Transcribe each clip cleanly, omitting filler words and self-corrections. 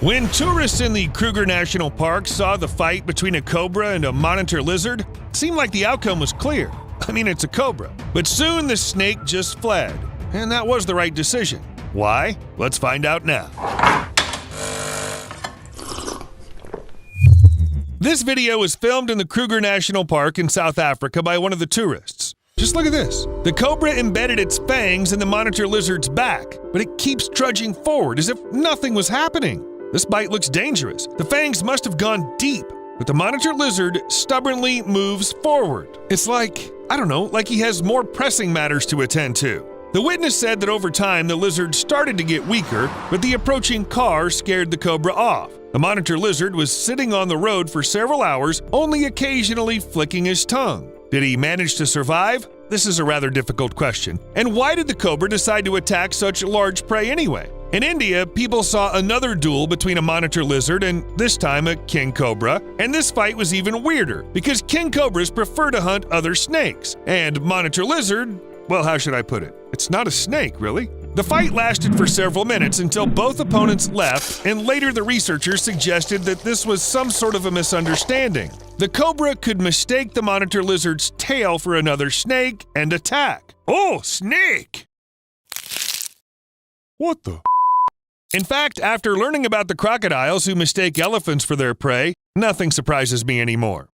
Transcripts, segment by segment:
When tourists in the Kruger National Park saw the fight between a cobra and a monitor lizard, it seemed like the outcome was clear. I mean, it's a cobra. But soon the snake just fled. And that was the right decision. Why? Let's find out now. This video was filmed in the Kruger National Park in South Africa by one of the tourists. Just look at this. The cobra embedded its fangs in the monitor lizard's back, but it keeps trudging forward as if nothing was happening. This bite looks dangerous. The fangs must have gone deep, but the monitor lizard stubbornly moves forward. It's like, I don't know, like he has more pressing matters to attend to. The witness said that over time the lizard started to get weaker, but the approaching car scared the cobra off. The monitor lizard was sitting on the road for several hours, only occasionally flicking his tongue. Did he manage to survive? This is a rather difficult question. And why did the cobra decide to attack such large prey anyway? In India, people saw another duel between a monitor lizard and, this time, a king cobra. And this fight was even weirder, because king cobras prefer to hunt other snakes. And monitor lizard, well, how should I put it? It's not a snake, really. The fight lasted for several minutes until both opponents left, and later the researchers suggested that this was some sort of a misunderstanding. The cobra could mistake the monitor lizard's tail for another snake and attack. Oh, snake! What the? In fact, after learning about the crocodiles who mistake elephants for their prey, nothing surprises me anymore.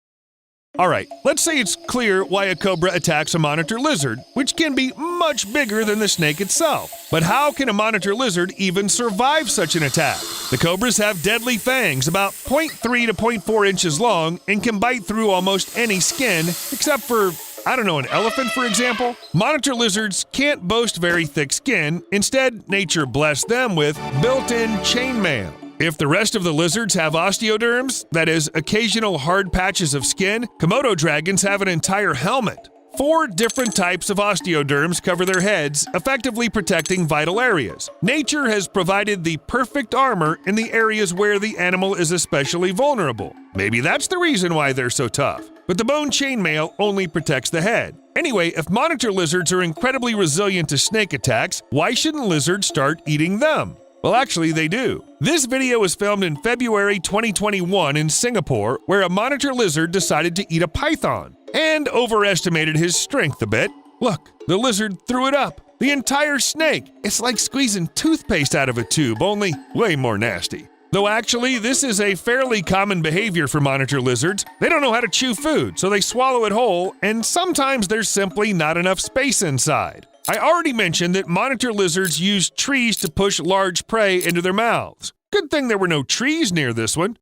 Alright, let's say it's clear why a cobra attacks a monitor lizard, which can be much bigger than the snake itself. But how can a monitor lizard even survive such an attack? The cobras have deadly fangs, about 0.3 to 0.4 inches long, and can bite through almost any skin, except for, I don't know, an elephant, for example? Monitor lizards can't boast very thick skin. Instead, nature blessed them with built-in chainmail. If the rest of the lizards have osteoderms, that is, occasional hard patches of skin, Komodo dragons have an entire helmet. 4 different types of osteoderms cover their heads, effectively protecting vital areas. Nature has provided the perfect armor in the areas where the animal is especially vulnerable. Maybe that's the reason why they're so tough. But the bone chainmail only protects the head. Anyway, if monitor lizards are incredibly resilient to snake attacks, why shouldn't lizards start eating them? Well, actually, they do. This video was filmed in February 2021 in Singapore, where a monitor lizard decided to eat a python and overestimated his strength a bit. Look, the lizard threw it up. The entire snake. It's like squeezing toothpaste out of a tube, only way more nasty. Though actually, this is a fairly common behavior for monitor lizards. They don't know how to chew food, so they swallow it whole, and sometimes there's simply not enough space inside. I already mentioned that monitor lizards use trees to push large prey into their mouths. Good thing there were no trees near this one.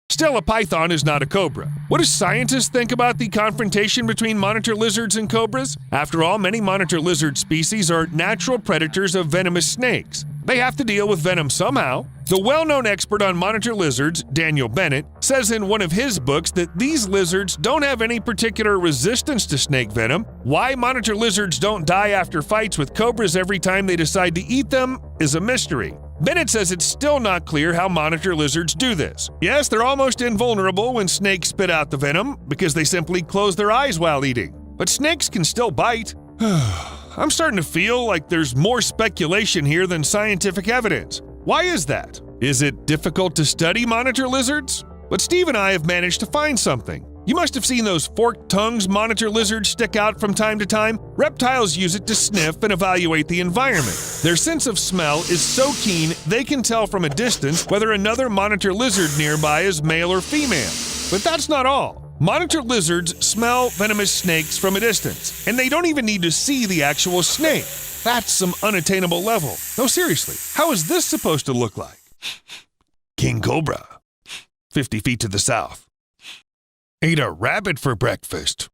Still, a python is not a cobra. What do scientists think about the confrontation between monitor lizards and cobras? After all, many monitor lizard species are natural predators of venomous snakes. They have to deal with venom somehow. The well-known expert on monitor lizards, Daniel Bennett, says in one of his books that these lizards don't have any particular resistance to snake venom. Why monitor lizards don't die after fights with cobras every time they decide to eat them is a mystery. Bennett says it's still not clear how monitor lizards do this. Yes, they're almost invulnerable when snakes spit out the venom because they simply close their eyes while eating. But snakes can still bite. I'm starting to feel like there's more speculation here than scientific evidence. Why is that? Is it difficult to study monitor lizards? But Steve and I have managed to find something. You must have seen those forked tongues monitor lizards stick out from time to time. Reptiles use it to sniff and evaluate the environment. Their sense of smell is so keen they can tell from a distance whether another monitor lizard nearby is male or female. But that's not all. Monitor lizards smell venomous snakes from a distance, and they don't even need to see the actual snake. That's some unattainable level. No, seriously, how is this supposed to look like? King Cobra, 50 feet to the south. Ate a rabbit for breakfast.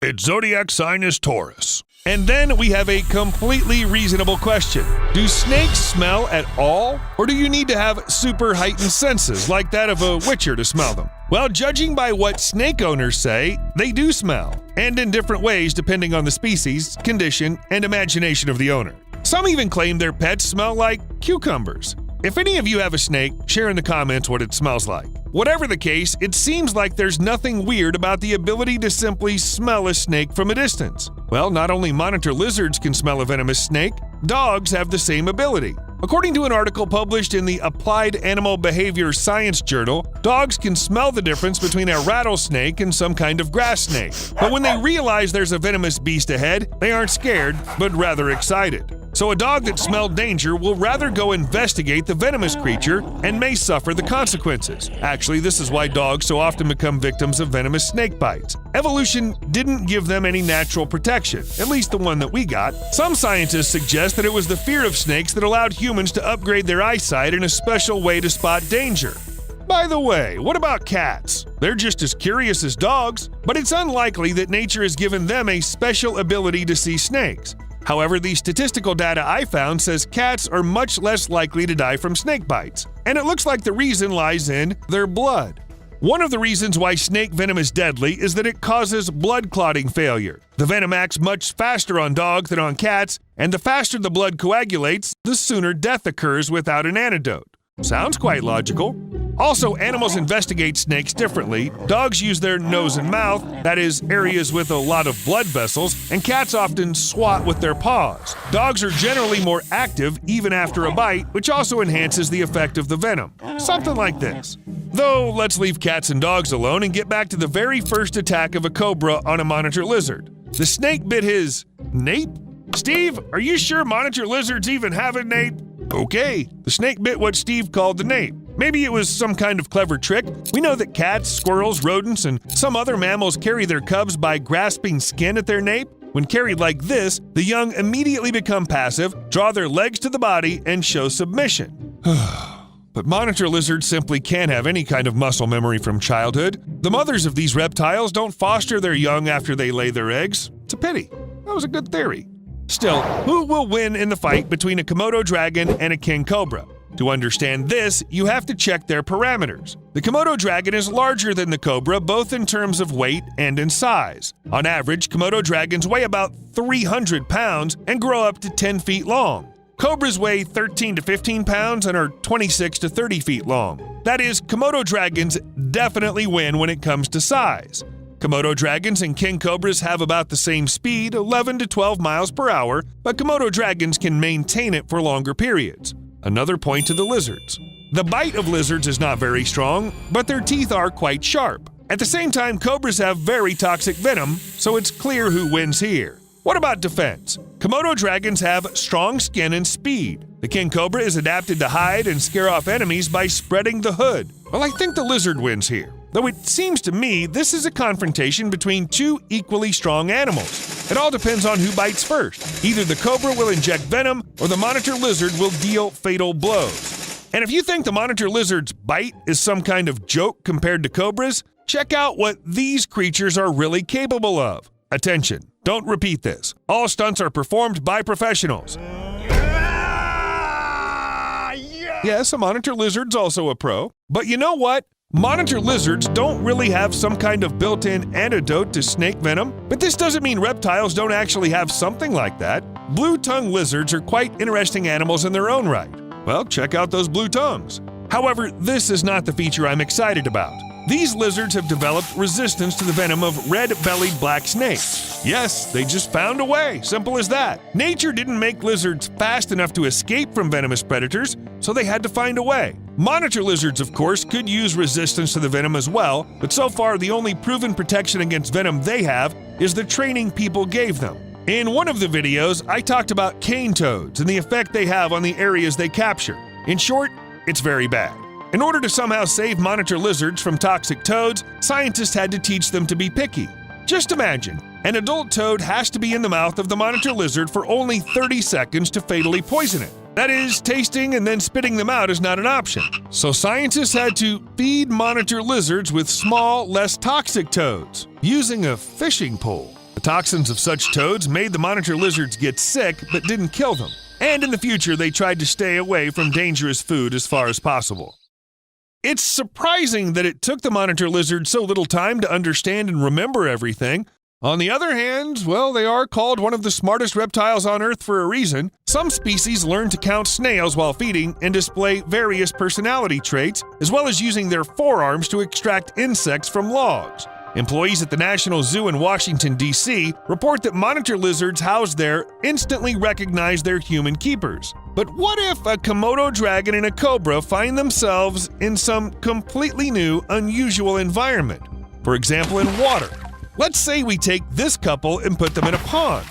Its zodiac sign is Taurus. And then we have a completely reasonable question. Do snakes smell at all? Or do you need to have super heightened senses like that of a witcher to smell them? Well, judging by what snake owners say, they do smell, and in different ways depending on the species, condition, and imagination of the owner. Some even claim their pets smell like cucumbers. If any of you have a snake, share in the comments what it smells like. Whatever the case, it seems like there's nothing weird about the ability to simply smell a snake from a distance. Well, not only monitor lizards can smell a venomous snake, dogs have the same ability. According to an article published in the Applied Animal Behavior Science Journal, dogs can smell the difference between a rattlesnake and some kind of grass snake. But when they realize there's a venomous beast ahead, they aren't scared, but rather excited. So a dog that smelled danger will rather go investigate the venomous creature and may suffer the consequences. Actually, this is why dogs so often become victims of venomous snake bites. Evolution didn't give them any natural protection, at least the one that we got. Some scientists suggest that it was the fear of snakes that allowed humans to upgrade their eyesight in a special way to spot danger. By the way, what about cats? They're just as curious as dogs, but it's unlikely that nature has given them a special ability to see snakes. However, the statistical data I found says cats are much less likely to die from snake bites, and it looks like the reason lies in their blood. One of the reasons why snake venom is deadly is that it causes blood clotting failure. The venom acts much faster on dogs than on cats, and the faster the blood coagulates, the sooner death occurs without an antidote. Sounds quite logical. Also, animals investigate snakes differently. Dogs use their nose and mouth, that is, areas with a lot of blood vessels, and cats often swat with their paws. Dogs are generally more active even after a bite, which also enhances the effect of the venom. Something like this. Though, let's leave cats and dogs alone and get back to the very first attack of a cobra on a monitor lizard. The snake bit his nape? Steve, are you sure monitor lizards even have a nape? Okay, the snake bit what Steve called the nape. Maybe it was some kind of clever trick. We know that cats, squirrels, rodents, and some other mammals carry their cubs by grasping skin at their nape. When carried like this, the young immediately become passive, draw their legs to the body, and show submission. But monitor lizards simply can't have any kind of muscle memory from childhood. The mothers of these reptiles don't foster their young after they lay their eggs. It's a pity. That was a good theory. Still, who will win in the fight between a Komodo dragon and a king cobra? To understand this, you have to check their parameters. The Komodo dragon is larger than the cobra, both in terms of weight and in size. On average, Komodo dragons weigh about 300 pounds and grow up to 10 feet long. Cobras weigh 13 to 15 pounds and are 26 to 30 feet long. That is, Komodo dragons definitely win when it comes to size. Komodo dragons and king cobras have about the same speed, 11 to 12 miles per hour, but Komodo dragons can maintain it for longer periods. Another point to the lizards. The bite of lizards is not very strong, but their teeth are quite sharp. At the same time, cobras have very toxic venom, so it's clear who wins here. What about defense? Komodo dragons have strong skin and speed. The king cobra is adapted to hide and scare off enemies by spreading the hood. Well, I think the lizard wins here. Though it seems to me this is a confrontation between two equally strong animals. It all depends on who bites first. Either the cobra will inject venom or the monitor lizard will deal fatal blows. And if you think the monitor lizard's bite is some kind of joke compared to cobras, check out what these creatures are really capable of. Attention, don't repeat this. All stunts are performed by professionals. Yes, a monitor lizard's also a pro. But you know what? Monitor lizards don't really have some kind of built-in antidote to snake venom, but this doesn't mean reptiles don't actually have something like that. Blue-tongue lizards are quite interesting animals in their own right. Well, check out those blue tongues. However, this is not the feature I'm excited about. These lizards have developed resistance to the venom of red-bellied black snakes. Yes, they just found a way, simple as that. Nature didn't make lizards fast enough to escape from venomous predators, so they had to find a way. Monitor lizards, of course, could use resistance to the venom as well, but so far the only proven protection against venom they have is the training people gave them. In one of the videos, I talked about cane toads and the effect they have on the areas they capture. In short, it's very bad. In order to somehow save monitor lizards from toxic toads, scientists had to teach them to be picky. Just imagine, an adult toad has to be in the mouth of the monitor lizard for only 30 seconds to fatally poison it. That is, tasting and then spitting them out is not an option. So scientists had to feed monitor lizards with small, less toxic toads, using a fishing pole. The toxins of such toads made the monitor lizards get sick but didn't kill them. And in the future, they tried to stay away from dangerous food as far as possible. It's surprising that it took the monitor lizard so little time to understand and remember everything. On the other hand, well, they are called one of the smartest reptiles on Earth for a reason. Some species learn to count snails while feeding and display various personality traits, as well as using their forearms to extract insects from logs. Employees at the National Zoo in Washington, D.C. report that monitor lizards housed there instantly recognize their human keepers. But what if a Komodo dragon and a cobra find themselves in some completely new, unusual environment? For example, in water. Let's say we take this couple and put them in a pond.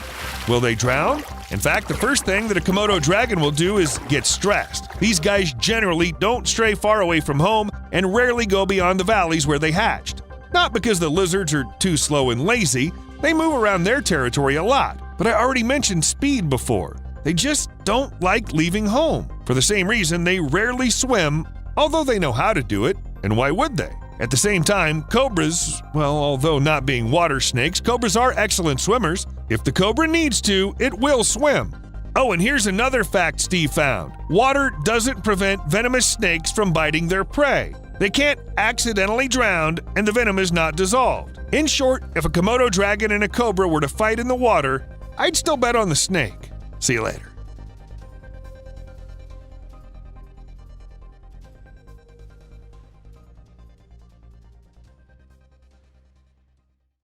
Will they drown? In fact, the first thing that a Komodo dragon will do is get stressed. These guys generally don't stray far away from home and rarely go beyond the valleys where they hatched. Not because the lizards are too slow and lazy, they move around their territory a lot. But I already mentioned speed before. They just don't like leaving home. For the same reason, they rarely swim, although they know how to do it, and why would they? At the same time, cobras, well, although not being water snakes, cobras are excellent swimmers. If the cobra needs to, it will swim. Oh, and here's another fact Steve found. Water doesn't prevent venomous snakes from biting their prey. They can't accidentally drown, and the venom is not dissolved. In short, if a Komodo dragon and a cobra were to fight in the water, I'd still bet on the snake. See you later.